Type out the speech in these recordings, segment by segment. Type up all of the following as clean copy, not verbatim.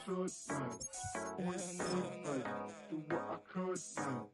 could now. Always could now. Do what I could now.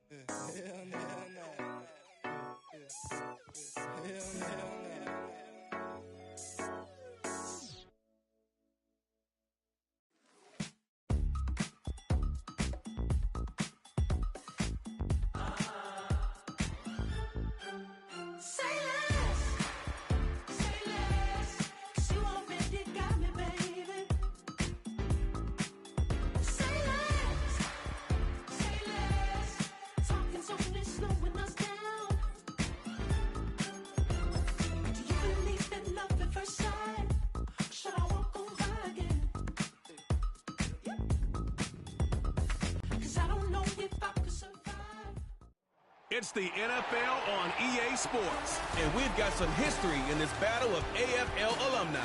It's the NFL on EA Sports, and we've got some history in this battle of AFL alumni.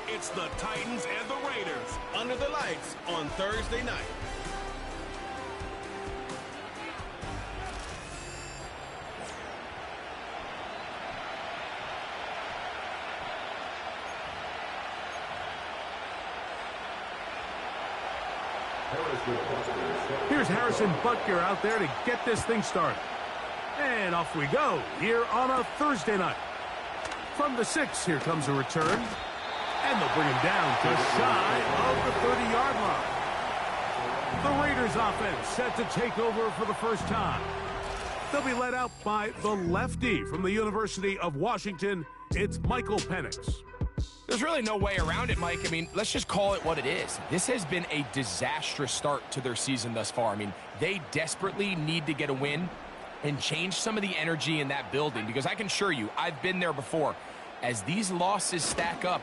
It's the Titans and the Raiders under the lights on Thursday night. Here's Harrison Butker out there to get this thing started. And off we go here on a Thursday night. From the 6, here comes a return. And they'll bring him down just shy of the 30-yard line. The Raiders offense set to take over for the first time. They'll be led out by the lefty from the University of Washington. It's Michael Penix. There's really no way around it, Mike. I mean, let's just call it what it is. This has been a disastrous start to their season thus far. I mean, they desperately need to get a win and change some of the energy in that building, because I can assure you, I've been there before. As these losses stack up,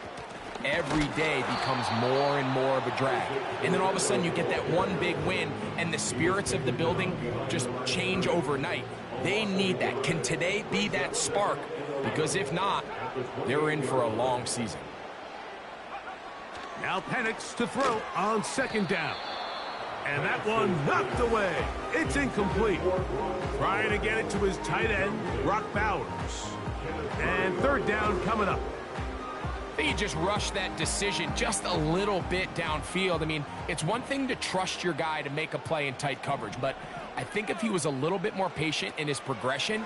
every day becomes more and more of a drag. And then all of a sudden you get that one big win and the spirits of the building just change overnight. They need that. Can today be that spark? Because if not, they're in for a long season. Now Penix to throw on second down. And that one knocked away. It's incomplete. Trying to get it to his tight end, Brock Bowers. And third down coming up. I think you just rushed that decision just a little bit downfield. I mean, it's one thing to trust your guy to make a play in tight coverage, but I think if he was a little bit more patient in his progression,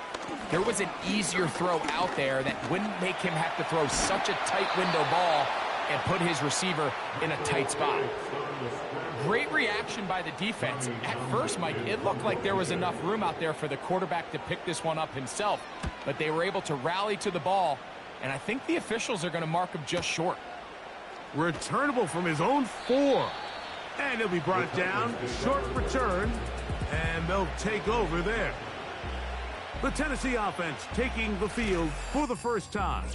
there was an easier throw out there that wouldn't make him have to throw such a tight window ball and put his receiver in a tight spot. Great reaction by the defense. At first, Mike, it looked like there was enough room out there for the quarterback to pick this one up himself, but they were able to rally to the ball, and I think the officials are going to mark him just short. Returnable from his own 4. And he'll be brought down, short return, and they'll take over there. The Tennessee offense taking the field for the first time.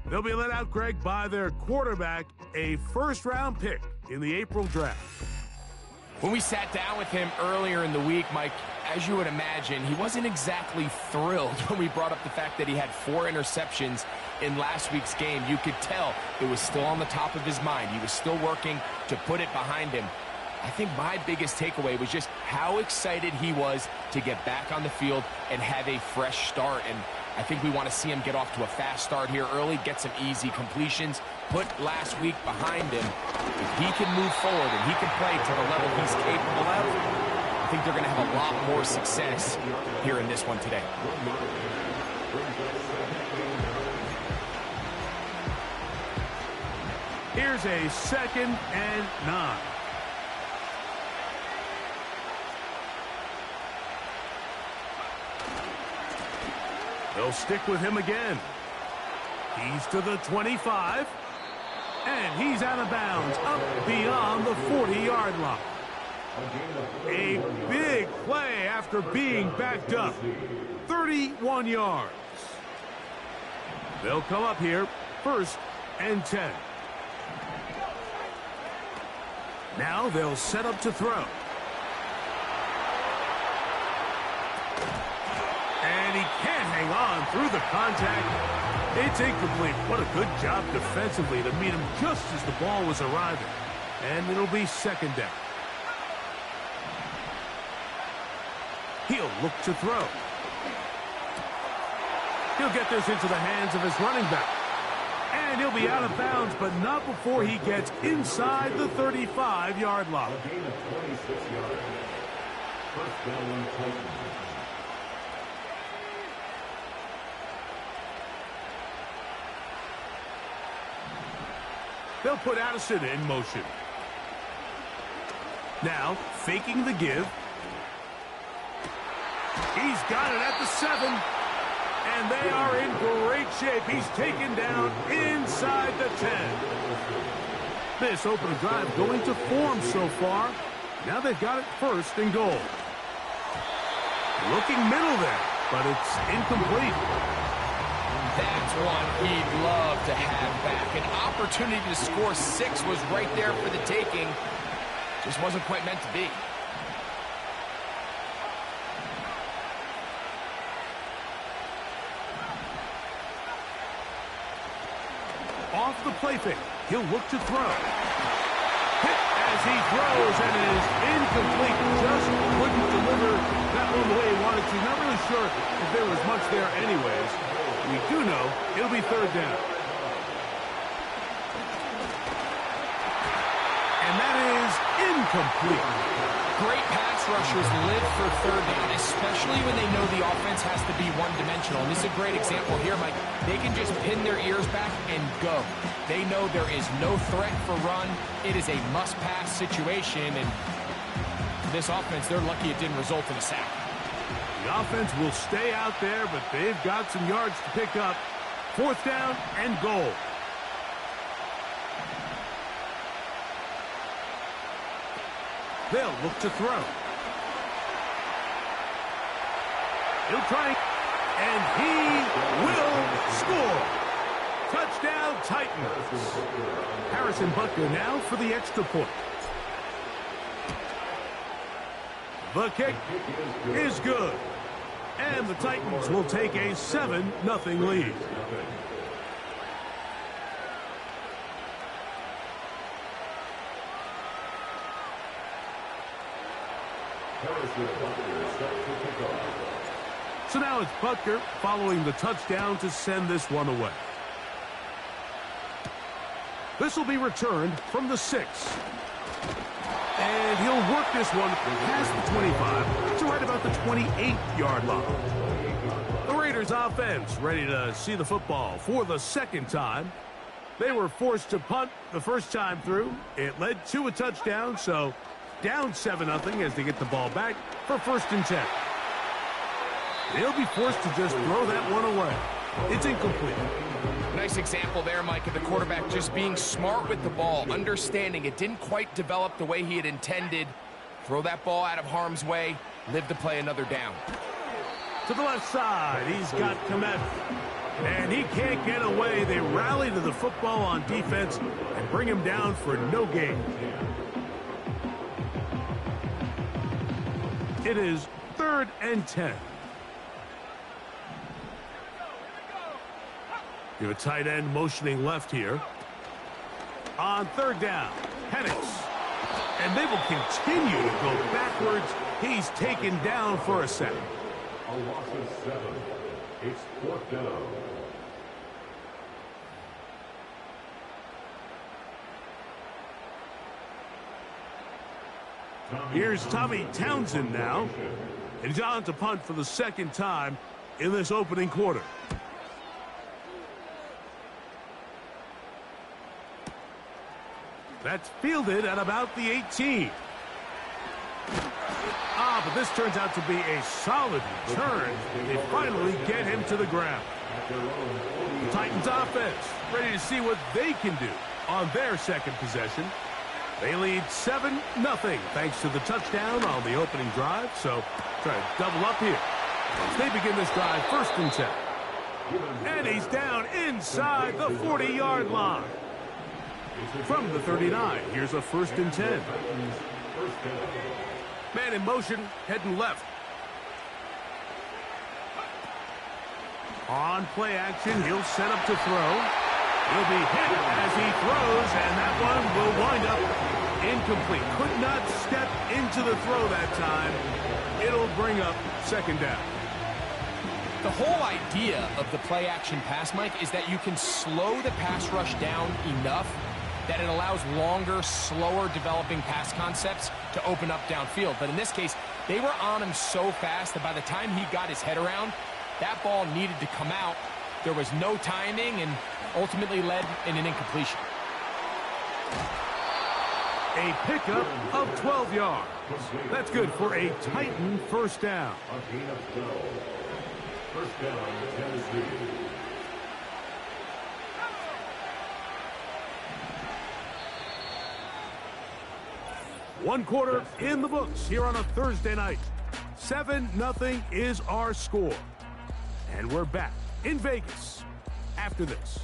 They'll be let out, Greg, by their quarterback, a first-round pick in the April draft. When we sat down with him earlier in the week, Mike, as you would imagine, he wasn't exactly thrilled when we brought up the fact that he had 4 interceptions in last week's game. You could tell it was still on the top of his mind. He was still working to put it behind him. I think my biggest takeaway was just how excited he was to get back on the field and have a fresh start. And I think we want to see him get off to a fast start here early, get some easy completions, put last week behind him. If he can move forward and he can play to the level he's capable of, I think they're going to have a lot more success here in this one today. Here's a 2nd and 9. They'll stick with him again. He's to the 25. And he's out of bounds, up beyond the 40-yard line. A big play after being backed up. 31 yards. They'll come up here, 1st and 10. Now they'll set up to throw. And he can't hang on through the contact. It's incomplete. What a good job defensively to meet him just as the ball was arriving. And it'll be 2nd down. He'll look to throw. He'll get this into the hands of his running back. And he'll be out of bounds, but not before he gets inside the 35-yard line. A gain of 26 yards. First down, Titans. They'll put Addison in motion. Now, faking the give. He's got it at the 7. And they are in great shape. He's taken down inside the 10. This opening drive going to form so far. Now they've got it first and goal. Looking middle there, but it's incomplete. That's one he'd love to have back. An opportunity to score 6 was right there for the taking. Just wasn't quite meant to be. Off the play fake, he'll look to throw. Hit as he throws, and it is incomplete. Just couldn't deliver that one the way he wanted to. Not really sure if there was much there anyways. We do know it'll be third down. And that is incomplete. Great pass rushers live for third down, especially when they know the offense has to be one-dimensional. And this is a great example here, Mike. They can just pin their ears back and go. They know there is no threat for run. It is a must-pass situation, and this offense, they're lucky it didn't result in a sack. The offense will stay out there, but they've got some yards to pick up. Fourth down and goal. They'll look to throw. He'll try, and he will score. Touchdown, Titans. Harrison Butker now for the extra point. The kick is good. And the Titans will take a 7-0 lead. So now it's Butker following the touchdown to send this one away. This will be returned from the 6. And he'll work this one past the 25 to right about the 28-yard line. The Raiders offense ready to see the football for the second time. They were forced to punt the first time through. It led to a touchdown, so down 7-0 as they get the ball back for first and 10. They'll be forced to just throw that one away. It's incomplete. Nice example there, Mike, of the quarterback just being smart with the ball, understanding it didn't quite develop the way he had intended. Throw that ball out of harm's way, live to play another down. To the left side, he's got Komet. And he can't get away. They rally to the football on defense and bring him down for no gain. It is 3rd and 10. You have a tight end motioning left here. On 3rd down, Penix. And they will continue to go backwards. He's taken down for a sack. A loss of 7. It's 4th down. Here's Tommy Townsend now. And he's on to punt for the second time in this opening quarter. That's fielded at about the 18. But this turns out to be a solid return. They finally get him to the ground. The Titans offense ready to see what they can do on their second possession. They lead 7-0 thanks to the touchdown on the opening drive. So try to double up here as they begin this drive 1st and 10. And he's down inside the 40-yard line. From the 39, here's a 1st and 10. Man in motion, heading left. On play action, he'll set up to throw. He'll be hit as he throws, and that one will wind up incomplete. Could not step into the throw that time. It'll bring up 2nd down. The whole idea of the play-action pass, Mike, is that you can slow the pass rush down enough that it allows longer, slower developing pass concepts to open up downfield. But in this case, they were on him so fast that by the time he got his head around, that ball needed to come out. There was no timing and ultimately led in an incompletion. A pickup of 12 yards. That's good for a Titan first down. A gain of 12. First down, Tennessee. One quarter in the books here on a Thursday night. 7-0 is our score. And we're back in Vegas after this.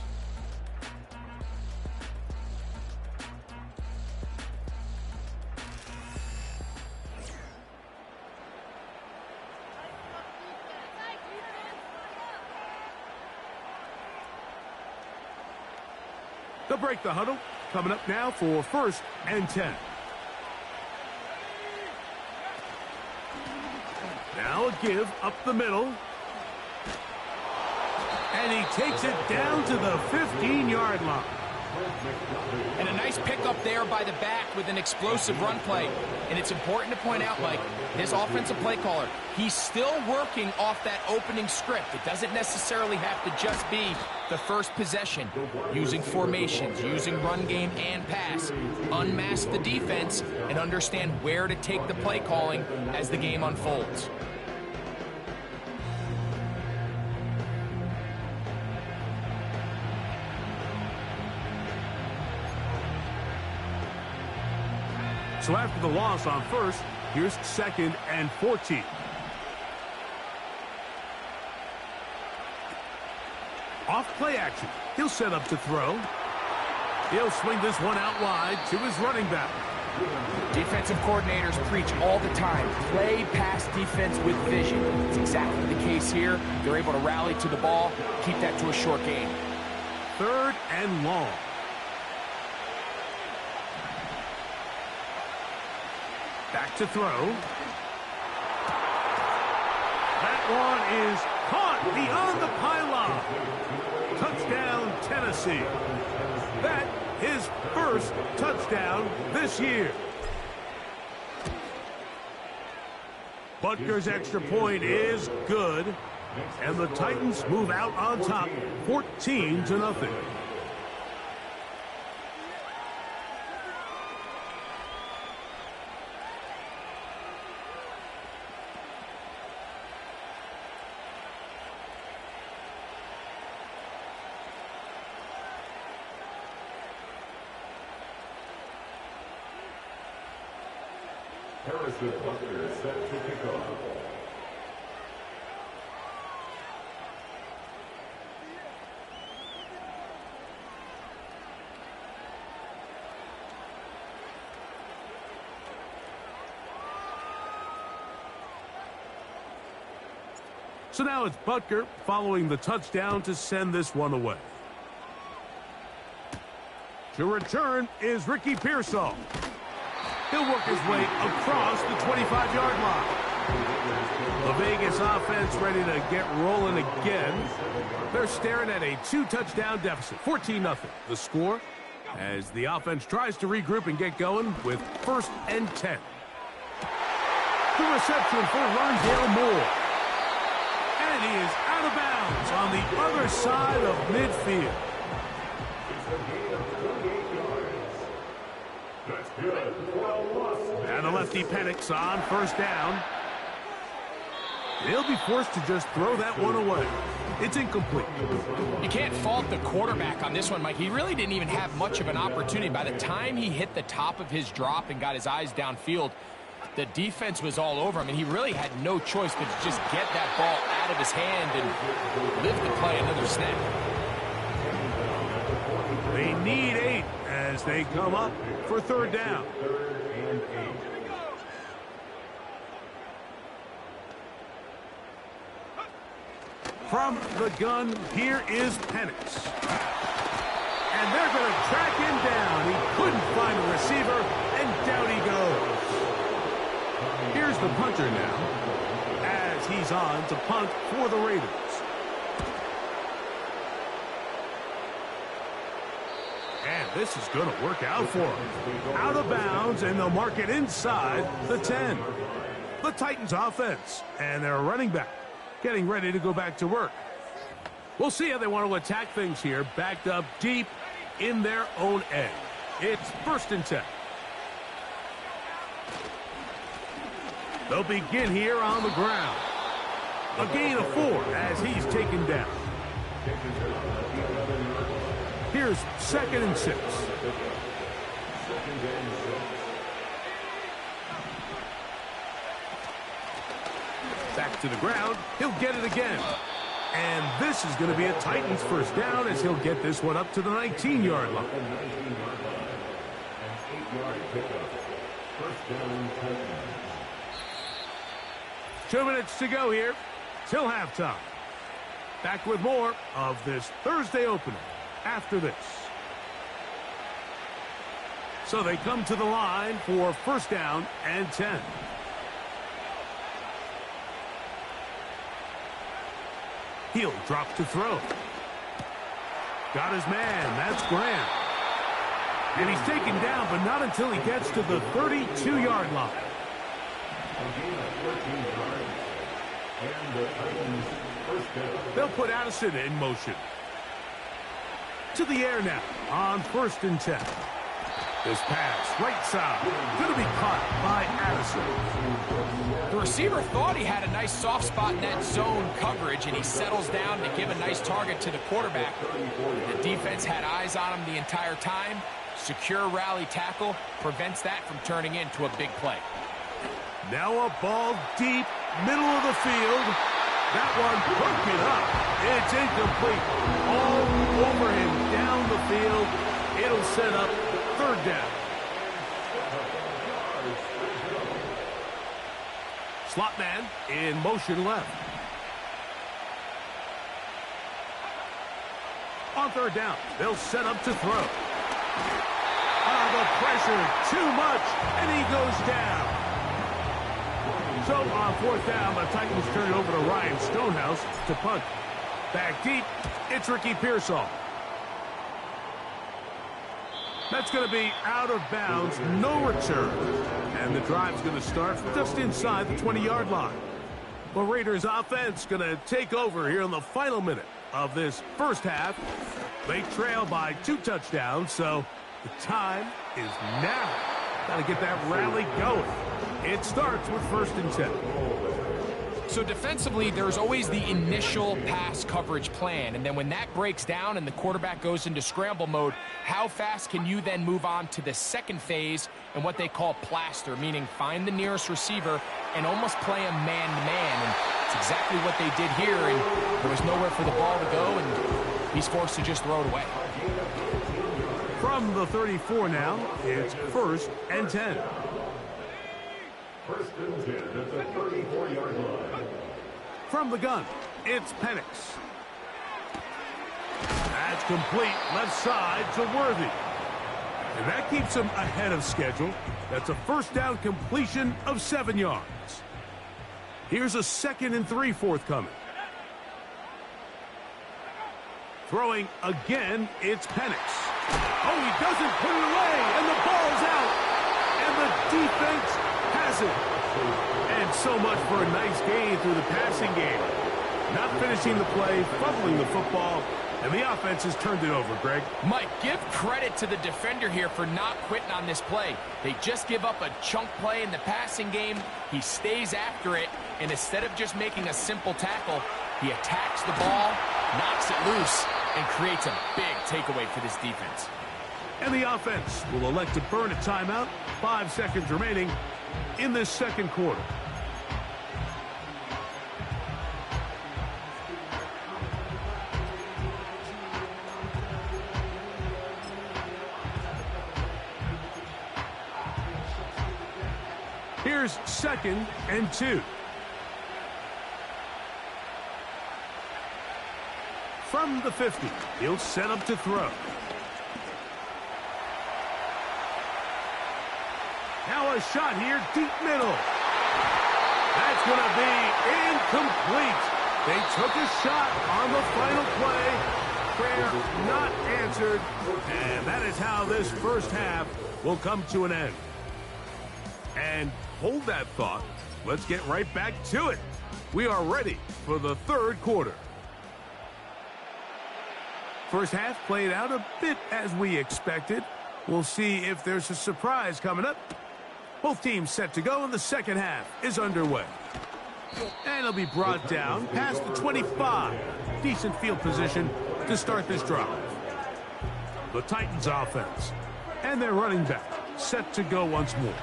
They'll break the huddle. Coming up now for 1st and 10. Now a give up the middle. And he takes it down to the 15-yard line. And a nice pickup there by the back with an explosive run play. And it's important to point out, Mike, this offensive play caller, he's still working off that opening script. It doesn't necessarily have to just be the first possession. Using formations, using run game and pass. Unmask the defense and understand where to take the play calling as the game unfolds. So after the loss on 1st, here's 2nd and 14. Off play action. He'll set up to throw. He'll swing this one out wide to his running back. Defensive coordinators preach all the time, play pass defense with vision. It's exactly the case here. They're able to rally to the ball, keep that to a short game. 3rd and long. Back to throw. That one is caught beyond the pylon. Touchdown, Tennessee. That his first touchdown this year. Butker's extra point is good. And the Titans move out on top, 14-0. Harrison Butker set to kick off. So now it's Butker following the touchdown to send this one away. To return is Ricky Pearsall. He'll work his way across the 25-yard line. The Vegas offense ready to get rolling again. They're staring at a 2-touchdown deficit, 14-0. The score as the offense tries to regroup and get going with 1st and 10. The reception for Rondale Moore. And he is out of bounds on the other side of midfield. And the lefty Penix on 1st down. They'll be forced to just throw that one away. It's incomplete. You can't fault the quarterback on this one, Mike. He really didn't even have much of an opportunity. By the time he hit the top of his drop and got his eyes downfield, the defense was all over him, and he really had no choice but to just get that ball out of his hand and live to play another snap. They need 8 as they come up for 3rd down. From the gun, here is Penix. And they're going to track him down. He couldn't find a receiver, and down he goes. Here's the punter now, as he's on to punt for the Raiders. This is going to work out for them. Out of bounds, and they'll mark it inside the 10. The Titans offense and their running back getting ready to go back to work. We'll see how they want to attack things here, backed up deep in their own end. It's 1st and 10. They'll begin here on the ground. A gain of 4 as he's taken down. Here's 2nd and 6. Back to the ground. He'll get it again. And this is going to be a Titans first down as he'll get this one up to the 19-yard line. 2 minutes to go here till halftime. Back with more of this Thursday opener after this. So they come to the line for 1st down and 10. He'll drop to throw. Got his man. That's Graham. And he's taken down, but not until he gets to the 32-yard line. They'll put Addison in motion. To the air now on 1st and 10. This pass, right side, going to be caught by Addison. The receiver thought he had a nice soft spot in that zone coverage, and he settles down to give a nice target to the quarterback. The defense had eyes on him the entire time. Secure rally tackle prevents that from turning into a big play. Now a ball deep, middle of the field. That one broken up. It's incomplete. All over him down the field. It'll set up 3rd down. Slot man in motion left. On 3rd down, they'll set up to throw. The pressure, too much, and he goes down. So on 4th down, the Titans turn it over to Ryan Stonehouse to punt. Back deep, it's Ricky Pearsall. That's going to be out of bounds, no return. And the drive's going to start just inside the 20-yard line. The Raiders offense going to take over here in the final minute of this first half. They trail by 2 touchdowns, so the time is now. Got to get that rally going. It starts with 1st and 10. So defensively, there's always the initial pass coverage plan, and then when that breaks down and the quarterback goes into scramble mode, how fast can you then move on to the second phase and what they call plaster, meaning find the nearest receiver and almost play him man-to-man, and it's exactly what they did here, and there was nowhere for the ball to go, and he's forced to just throw it away. From the 34 now, it's 1st and 10. 1st and 10 at the 34-yard line. From the gun, it's Penix. That's complete left side to Worthy. And that keeps him ahead of schedule. That's a 1st down completion of 7 yards. Here's a 2nd and 3 forthcoming. Throwing again, it's Penix. Oh, he doesn't put it away, and the ball's out. And the defense has it. And so much for a nice gain through the passing game. Not finishing the play, fumbling the football, and the offense has turned it over, Greg. Mike, give credit to the defender here for not quitting on this play. They just give up a chunk play in the passing game. He stays after it, and instead of just making a simple tackle, he attacks the ball, knocks it loose, and creates a big takeaway for this defense. And the offense will elect to burn a timeout. 5 seconds remaining in this second quarter. Here's 2nd and 2. From the 50, he'll set up to throw. Now a shot here, deep middle. That's going to be incomplete. They took a shot on the final play, prayer not answered. And that is how this first half will come to an end. And hold that thought. Let's get right back to it. We are ready for the third quarter. First half played out a bit as we expected. We'll see if there's a surprise coming up. Both teams set to go, and the second half is underway. And it'll be brought down past the 25. Decent field position to start this drive. The Titans offense and their running back set to go once more.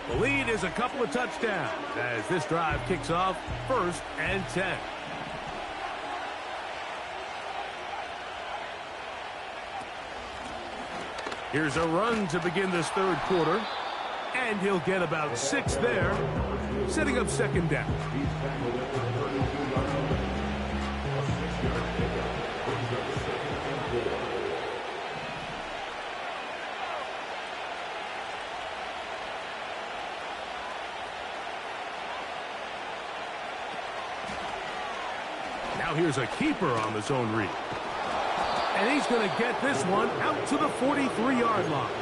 The lead is a couple of touchdowns as this drive kicks off 1st and 10. Here's a run to begin this third quarter. And he'll get about 6 there, setting up second down. Now here's a keeper on the zone read. And he's going to get this one out to the 43-yard line.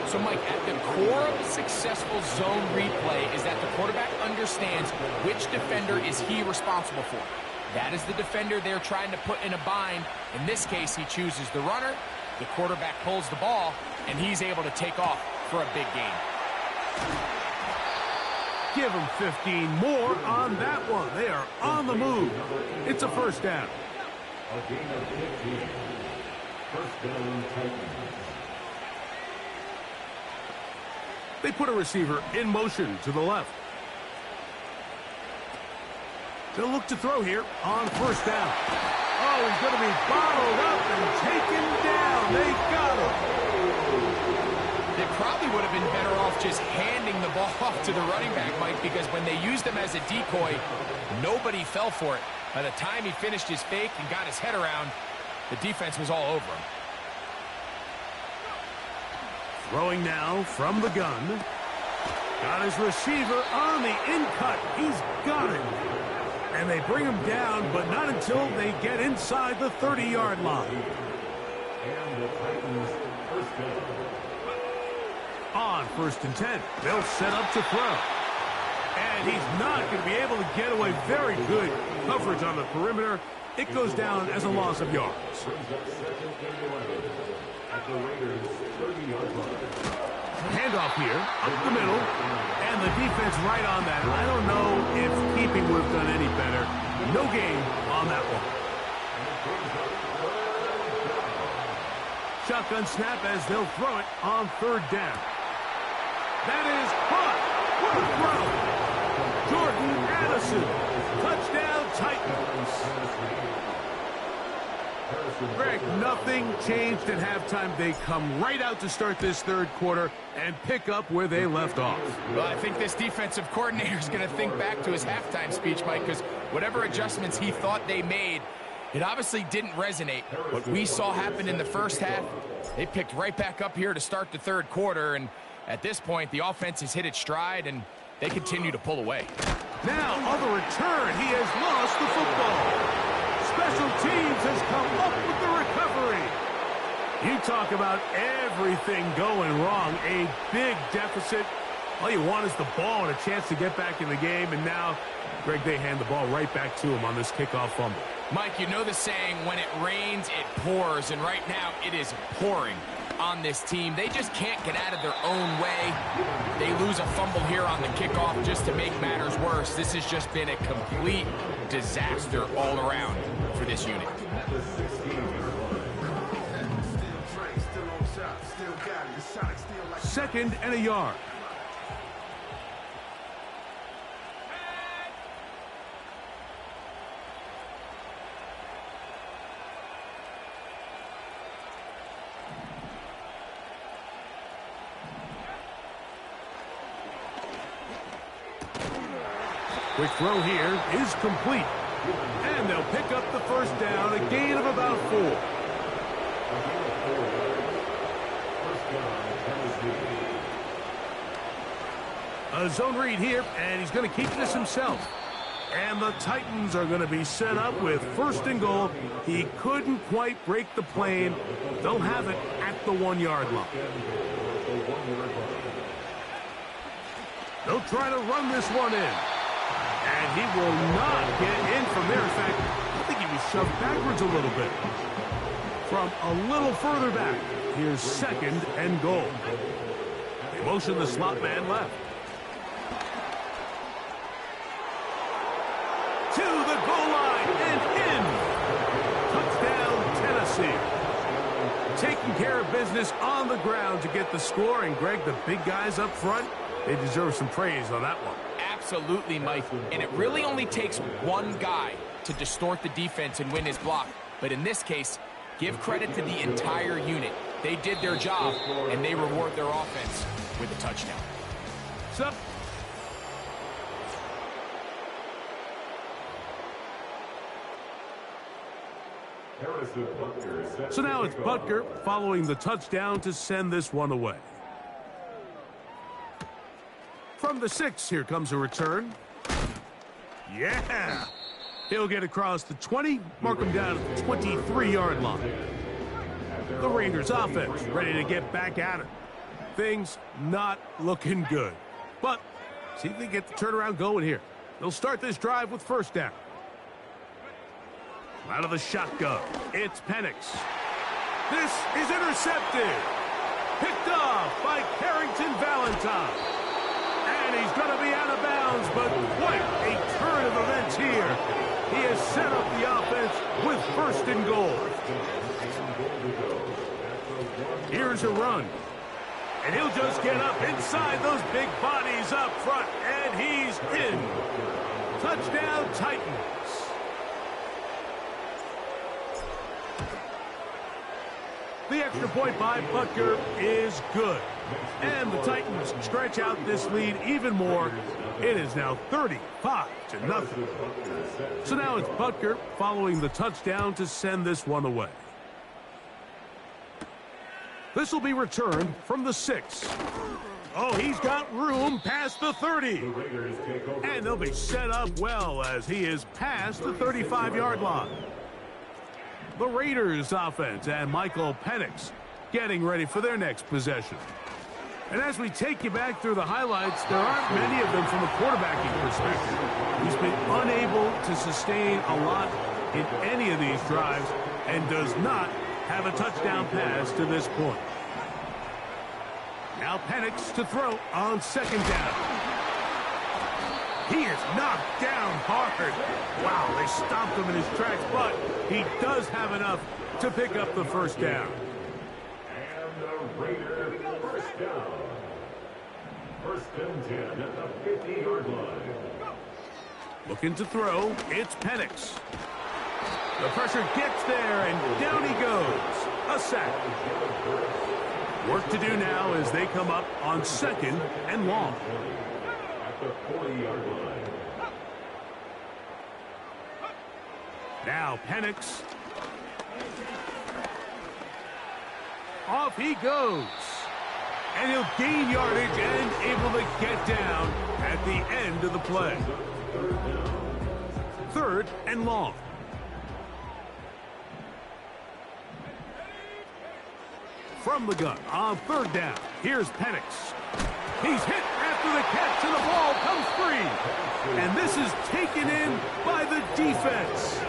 So, Mike, at the core of a successful zone replay is that the quarterback understands which defender is he responsible for. That is the defender they're trying to put in a bind. In this case, he chooses the runner. The quarterback pulls the ball, and he's able to take off for a big gain. Give him 15 more on that one. They are on the move. It's a first down. A gain of 15. First down, Titans. They put a receiver in motion to the left. They'll look to throw here on first down. Oh, he's going to be bottled up and taken down. They got him. They probably would have been better off just handing the ball off to the running back, Mike, because when they used him as a decoy, nobody fell for it. By the time he finished his fake and got his head around, the defense was all over him. Throwing now from the gun. Got his receiver on the in-cut. He's got it. And they bring him down, but not until they get inside the 30-yard line. And the Titans first down. On 1st and 10, they'll set up to throw. And he's not going to be able to get away. Very good coverage on the perimeter. It goes down as a loss of yards. At the Raiders' 30-yard line. Handoff here, up the middle, and the defense right on that. I don't know if keeping would have done any better. No gain on that one. Shotgun snap as they'll throw it on 3rd down. That is caught. What a throw. Jordan Addison. Touchdown Titans. Greg, nothing changed at halftime. They come right out to start this third quarter and pick up where they left off. Well, I think this defensive coordinator is going to think back to his halftime speech, Mike, because whatever adjustments he thought they made, it obviously didn't resonate. What we saw happen in the first half, they picked right back up here to start the third quarter, and at this point, the offense has hit its stride, and they continue to pull away. Now, on the return, he has lost the football. Special teams has come up with the recovery. You talk about everything going wrong. A big deficit. All you want is the ball and a chance to get back in the game. And now, Greg, they hand the ball right back to him on this kickoff fumble. Mike, you know the saying, when it rains, it pours. And right now, it is pouring on this team. They just can't get out of their own way. They lose a fumble here on the kickoff just to make matters worse. This has just been a complete disaster all around for this unit. Second and a yard. Quick throw here is complete. And they'll pick up the first down, a gain of about 4. A zone read here, and he's going to keep this himself. And the Titans are going to be set up with first and goal. He couldn't quite break the plane. They'll have it at the 1-yard line. They'll try to run this one in. And he will not get in from there. In fact, I think he was shoved backwards a little bit. From a little further back, here's second and goal. They motion the slot man left. To the goal line and in. Touchdown, Tennessee. Taking care of business on the ground to get the score. And, Greg, the big guys up front, they deserve some praise on that one. Absolutely, Mike. And it really only takes one guy to distort the defense and win his block. But in this case, give credit to the entire unit. They did their job, and they reward their offense with a touchdown. So, now it's Butker following the touchdown to send this one away. From the 6, here comes a return. Yeah! He'll get across the 20, mark him down at the 23-yard line. The Raiders offense ready to get back at it. Things not looking good. But see if they get the turnaround going here. They'll start this drive with first down. Out of the shotgun, it's Penix. This is intercepted. Picked off by Carrington Valentine. And he's going to be out of bounds, but quite a turn of events here. He has set up the offense with first and goal. Here's a run. And he'll just get up inside those big bodies up front, and he's in. Touchdown, Titans. The extra point by Butker is good. And the Titans stretch out this lead even more. It is now 35-0. So now it's Butker following the touchdown to send this one away. This will be returned from the 6. Oh, he's got room past the 30. And they'll be set up well as he is past the 35-yard line. The Raiders offense and Michael Penix getting ready for their next possession. And as we take you back through the highlights, there aren't many of them from a quarterbacking perspective. He's been unable to sustain a lot in any of these drives and does not have a touchdown pass to this point. Now Penix to throw on second down. He is knocked down hard. Wow, they stopped him in his tracks, but he does have enough to pick up the first down. And the Raiders first down. First and 10 at the 50-yard line. Looking to throw, it's Penix. The pressure gets there, and down he goes. A sack. Work to do now as they come up on second and long. At the 40-yard line. Now Penix. Off he goes. And he'll gain yardage and able to get down at the end of the play. Third and long. From the gun on third down. Here's Penix. He's hit after the catch, and the ball comes free. And this is taken in by the defense.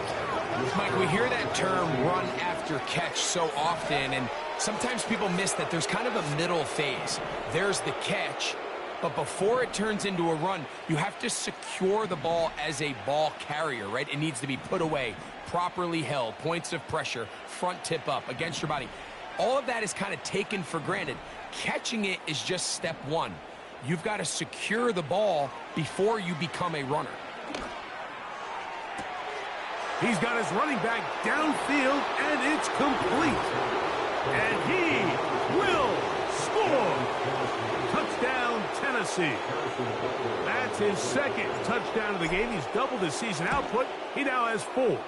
Mike, we hear that term run after catch so often, and sometimes people miss that there's kind of a middle phase. There's the catch, but before it turns into a run, you have to secure the ball as a ball carrier, right? It needs to be put away, properly held, points of pressure, front tip up against your body. All of that is kind of taken for granted. Catching it is just step one. You've got to secure the ball before you become a runner. He's got his running back downfield, and it's complete. And he will score. Touchdown, Tennessee. That's his second touchdown of the game. He's doubled his season output. He now has 4.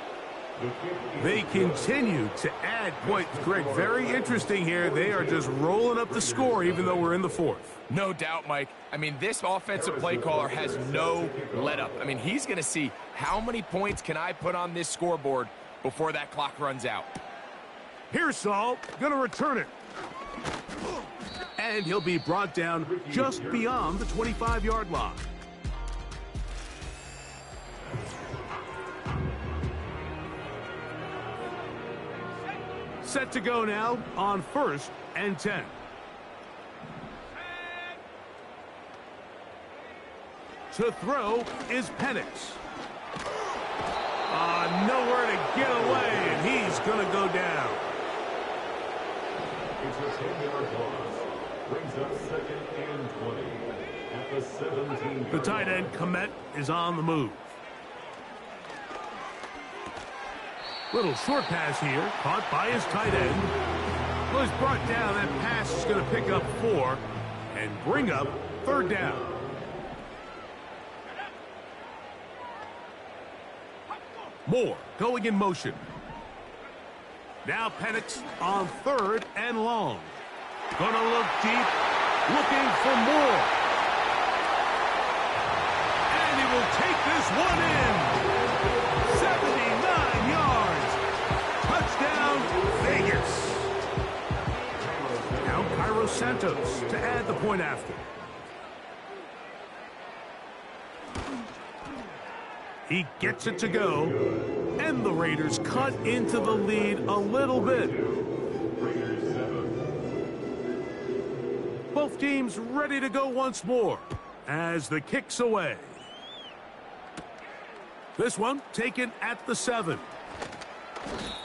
They continue to add points. Greg, very interesting here. They are just rolling up the score even though we're in the fourth. No doubt, Mike. I mean, this offensive play caller has no let-up. I mean, he's going to see how many points can I put on this scoreboard before that clock runs out. Here's Saul, going to return it. And he'll be brought down just beyond the 25-yard line. Set to go now on 1st and 10. To throw is Penix. Nowhere to get away, and he's going to go down. It's a 10-yard loss. Brings up 2nd and 20 at the 17. The tight end, Komet, is on the move. Little short pass here, caught by his tight end. Well, he's brought down. That pass is going to pick up 4 and bring up 3rd down. Moore going in motion. Now Penix on 3rd and long. Gonna look deep, looking for more. And he will take this one in. 79 yards. Touchdown, Vegas. Now Cairo Santos to add the point after. He gets it to go, and the Raiders cut into the lead a little bit. Both teams ready to go once more as the kick's away. This one taken at the 7.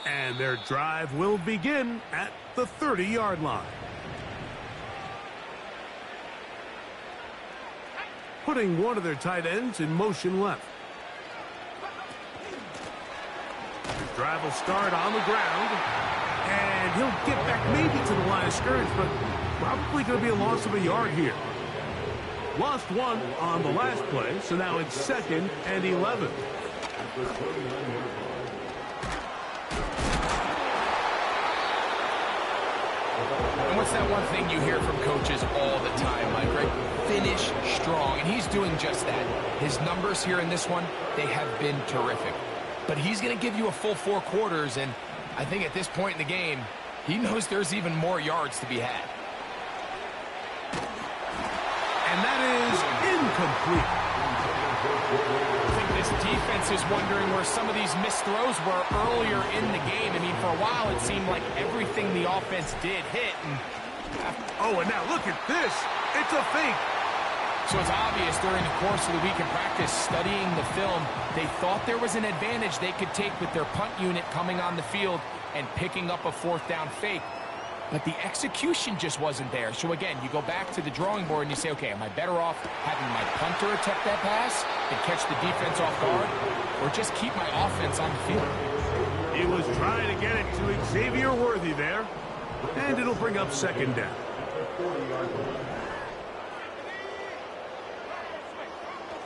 And their drive will begin at the 30-yard line. Putting one of their tight ends in motion left. Drive will start on the ground, and he'll get back maybe to the line of scrimmage, but probably going to be a loss of a yard here. Lost 1 on the last play, so now it's 2nd and 11. And what's that one thing you hear from coaches all the time, Mike, right? Finish strong, and he's doing just that. His numbers here in this one, they have been terrific. But he's going to give you a full 4 quarters, and I think at this point in the game, he knows there's even more yards to be had. And that is incomplete. I think this defense is wondering where some of these missed throws were earlier in the game. I mean, for a while, it seemed like everything the offense did hit. And now look at this. It's a fake. So it's obvious during the course of the week in practice, studying the film, they thought there was an advantage they could take with their punt unit coming on the field and picking up a 4th down fake. But the execution just wasn't there. So again, you go back to the drawing board and you say, okay, am I better off having my punter attempt that pass and catch the defense off guard, or just keep my offense on the field? He was trying to get it to Xavier Worthy there, and it'll bring up 2nd down.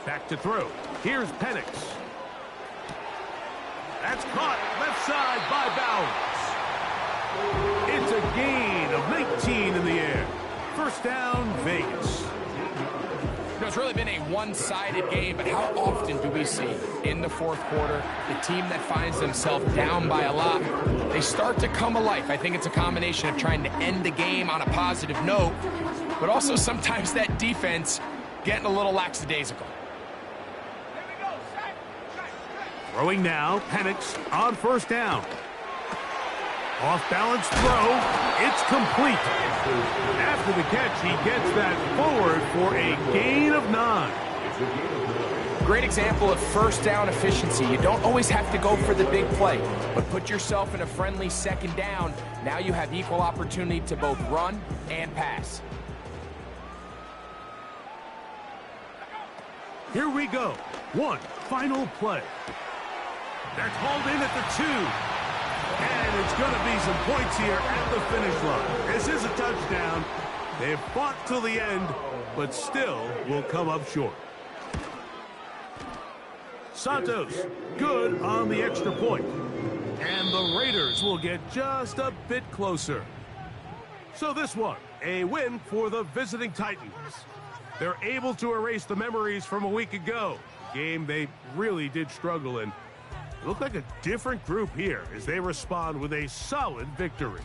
Back to throw. Here's Penix. That's caught left side by Bowers. It's a gain of 19 in the air. 1st down, Vegas. You know, it's really been a one-sided game, but how often do we see in the 4th quarter the team that finds themselves down by a lot, they start to come alive? I think it's a combination of trying to end the game on a positive note, but also sometimes that defense getting a little lackadaisical. Throwing now, Penix on 1st down. Off-balance throw, it's complete. After the catch, he gets that forward for a gain of 9. Great example of 1st down efficiency. You don't always have to go for the big play, but put yourself in a friendly 2nd down. Now you have equal opportunity to both run and pass. Here we go. One final play. That's hauled in at the 2. And it's going to be some points here at the finish line. This is a touchdown. They've fought till the end, but still will come up short. Santos, good on the extra point. the Raiders will get just a bit closer. So this one, a win for the visiting Titans. They're able to erase the memories from a week ago, a game they really did struggle in. It looked like a different group here as they respond with a solid victory.